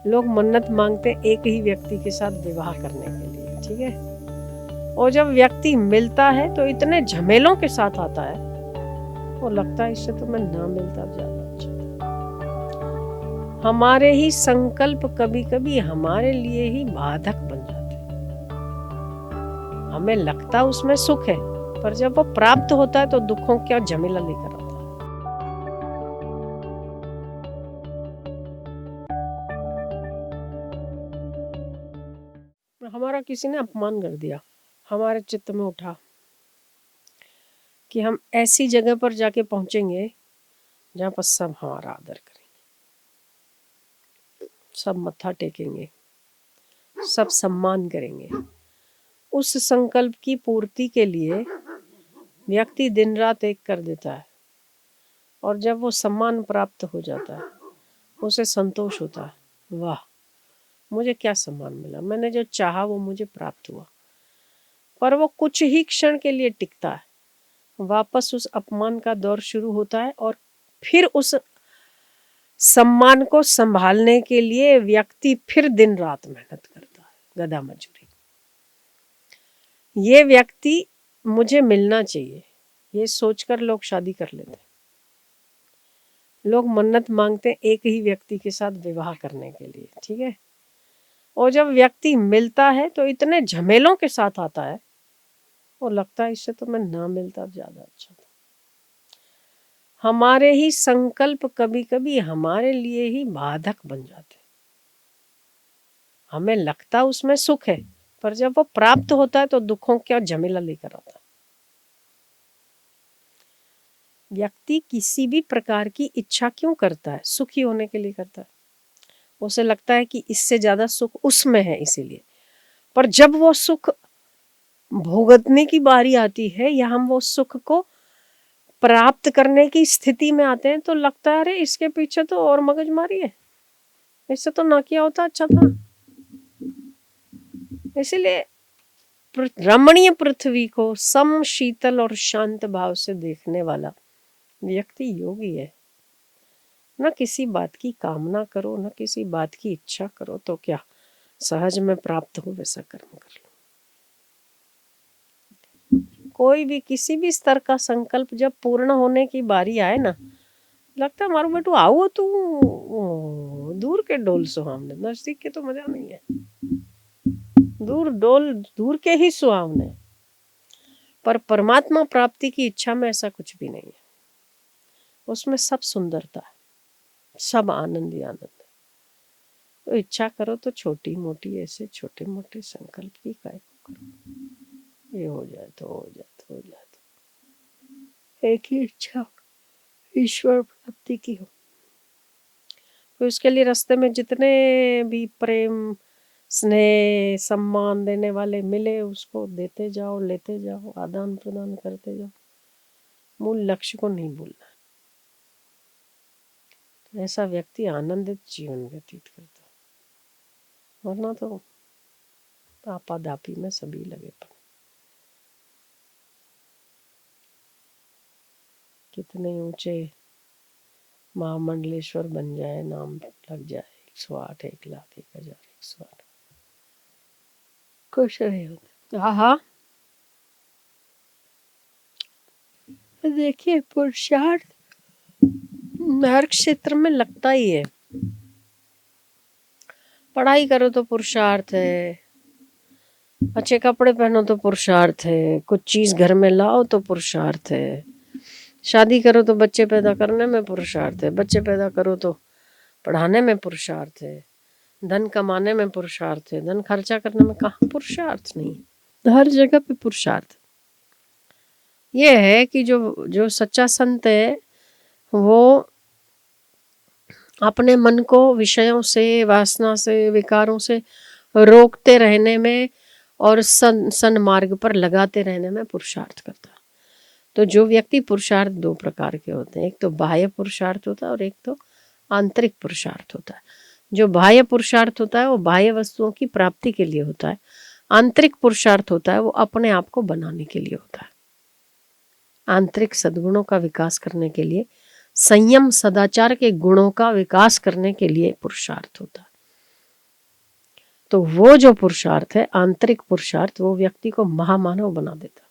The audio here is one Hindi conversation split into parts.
लोग मन्नत मांगते एक ही व्यक्ति के साथ विवाह करने के लिए, ठीक है। और जब व्यक्ति मिलता है तो इतने झमेलों के साथ आता है, वो लगता है इससे तो मैं ना मिलता ज्यादा अच्छा था। हमारे ही संकल्प कभी कभी हमारे लिए ही बाधक बन जाते हैं। हमें लगता उसमें सुख है, पर जब वो प्राप्त होता है तो दुखों का झमेला लेकर आता है। हमारा किसी ने अपमान कर दिया, हमारे चित्त में उठा कि हम ऐसी जगह पर जाके पहुंचेंगे जहाँ पर सब हमारा आदर करेंगे, सब मत्था टेकेंगे, सब सम्मान करेंगे। उस संकल्प की पूर्ति के लिए व्यक्ति दिन रात एक कर देता है, और जब वो सम्मान प्राप्त हो जाता है उसे संतोष होता है, वाह मुझे क्या सम्मान मिला, मैंने जो चाहा वो मुझे प्राप्त हुआ। पर वो कुछ ही क्षण के लिए टिकता है, वापस उस अपमान का दौर शुरू होता है, और फिर उस सम्मान को संभालने के लिए व्यक्ति फिर दिन रात मेहनत करता है, गधा मजूरी। ये व्यक्ति मुझे मिलना चाहिए, ये सोचकर लोग शादी कर लेते हैं। लोग मन्नत मांगते एक ही व्यक्ति के साथ विवाह करने के लिए, ठीक है। और जब व्यक्ति मिलता है तो इतने झमेलों के साथ आता है, वो लगता है इससे तो मैं ना मिलता ज्यादा अच्छा था। हमारे ही संकल्प कभी कभी हमारे लिए ही बाधक बन जाते हैं। हमें लगता उसमें सुख है, पर जब वो प्राप्त होता है तो दुखों का झमेला लेकर आता है। व्यक्ति किसी भी प्रकार की इच्छा क्यों करता है? सुखी होने के लिए करता है। उसे लगता है कि इससे ज्यादा सुख उसमें है, इसीलिए। पर जब वो सुख भुगतने की बारी आती है या हम वो सुख को प्राप्त करने की स्थिति में आते हैं तो लगता है अरे इसके पीछे तो और मगजमारी है, इससे तो ना किया होता अच्छा था। इसीलिए रमणीय पृथ्वी को सम शीतल और शांत भाव से देखने वाला व्यक्ति योगी है। न किसी बात की कामना करो, न किसी बात की इच्छा करो, तो क्या सहज में प्राप्त हो वैसा कर्म कर लो। कोई भी किसी भी स्तर का संकल्प जब पूर्ण होने की बारी आए ना, लगता है मारो बेटू आओ तू दूर के डोल सुहावने, नजदीक के तो मजा नहीं है, दूर के ही सुहावने। पर परमात्मा प्राप्ति की इच्छा में ऐसा कुछ भी नहीं है। उसमें सब सुंदरता है, सब आनंद ही आनंद है। तो इच्छा करो तो छोटी मोटी, ऐसे छोटे मोटे संकल्प की काय को करो, ये हो जाए तो हो जाए तो हो जाए तो एक ही इच्छा ईश्वर प्राप्ति की हो। तो इसके लिए रास्ते में जितने भी प्रेम स्नेह सम्मान देने वाले मिले उसको देते जाओ, लेते जाओ, आदान प्रदान करते जाओ, मूल लक्ष्य को नहीं भूलना। तो ऐसा व्यक्ति आनंदित जीवन व्यतीत करता है, वरना तो आपाधापी में सभी लगे पड़े। कितने ऊंचे महामंडलेश्वर बन जाए, नाम लग जाए 108, 1,00,000, 1,000, 108, कुछ नहीं होता। हाँ, देखिए पुरुषार्थ हर क्षेत्र में लगता ही है। पढ़ाई करो तो पुरुषार्थ है, अच्छे कपड़े पहनो तो पुरुषार्थ है, कुछ चीज घर में लाओ तो पुरुषार्थ है, शादी करो तो बच्चे पैदा करने में पुरुषार्थ है, बच्चे पैदा करो तो पढ़ाने में पुरुषार्थ है, धन कमाने में पुरुषार्थ है, धन खर्चा करने में कहाँ पुरुषार्थ नहीं, हर जगह पे पुरुषार्थ। ये है कि जो जो सच्चा संत है वो अपने मन को विषयों से, वासना से, विकारों से रोकते रहने में और सन्मार्ग पर लगाते रहने में पुरुषार्थ करता है। तो जो व्यक्ति पुरुषार्थ दो प्रकार के होते हैं, एक तो बाह्य पुरुषार्थ होता है और एक तो आंतरिक पुरुषार्थ होता है। जो बाह्य पुरुषार्थ होता है वो बाह्य वस्तुओं की प्राप्ति के लिए होता है, आंतरिक पुरुषार्थ होता है वो अपने आप को बनाने के लिए होता है। आंतरिक सद्गुणों का विकास करने के लिए, संयम सदाचार के गुणों का विकास करने के लिए पुरुषार्थ होता है। तो वो जो पुरुषार्थ है, आंतरिक पुरुषार्थ, वो व्यक्ति को महामानव बना देता,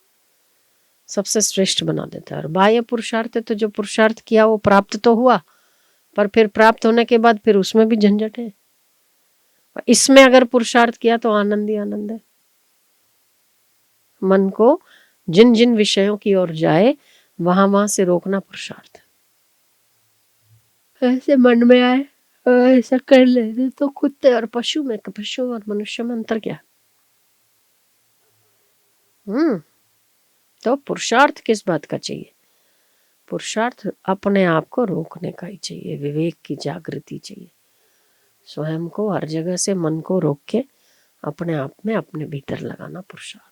सबसे श्रेष्ठ बना देता है। और बाह्य पुरुषार्थ है तो जो पुरुषार्थ किया वो प्राप्त तो हुआ, पर फिर प्राप्त होने के बाद फिर उसमें भी झंझट है। इसमें अगर पुरुषार्थ किया तो आनंद ही आनंद है। मन को जिन जिन विषयों की ओर जाए वहां वहां से रोकना पुरुषार्थ। ऐसे मन में आए ऐसा कर ले तो कुत्ते और पशु में, पशु और मनुष्य में अंतर क्या? तो पुरुषार्थ किस बात का चाहिए? पुरुषार्थ अपने आप को रोकने का ही चाहिए, विवेक की जागृति चाहिए। स्वयं को हर जगह से मन को रोक के अपने आप में अपने भीतर लगाना पुरुषार्थ।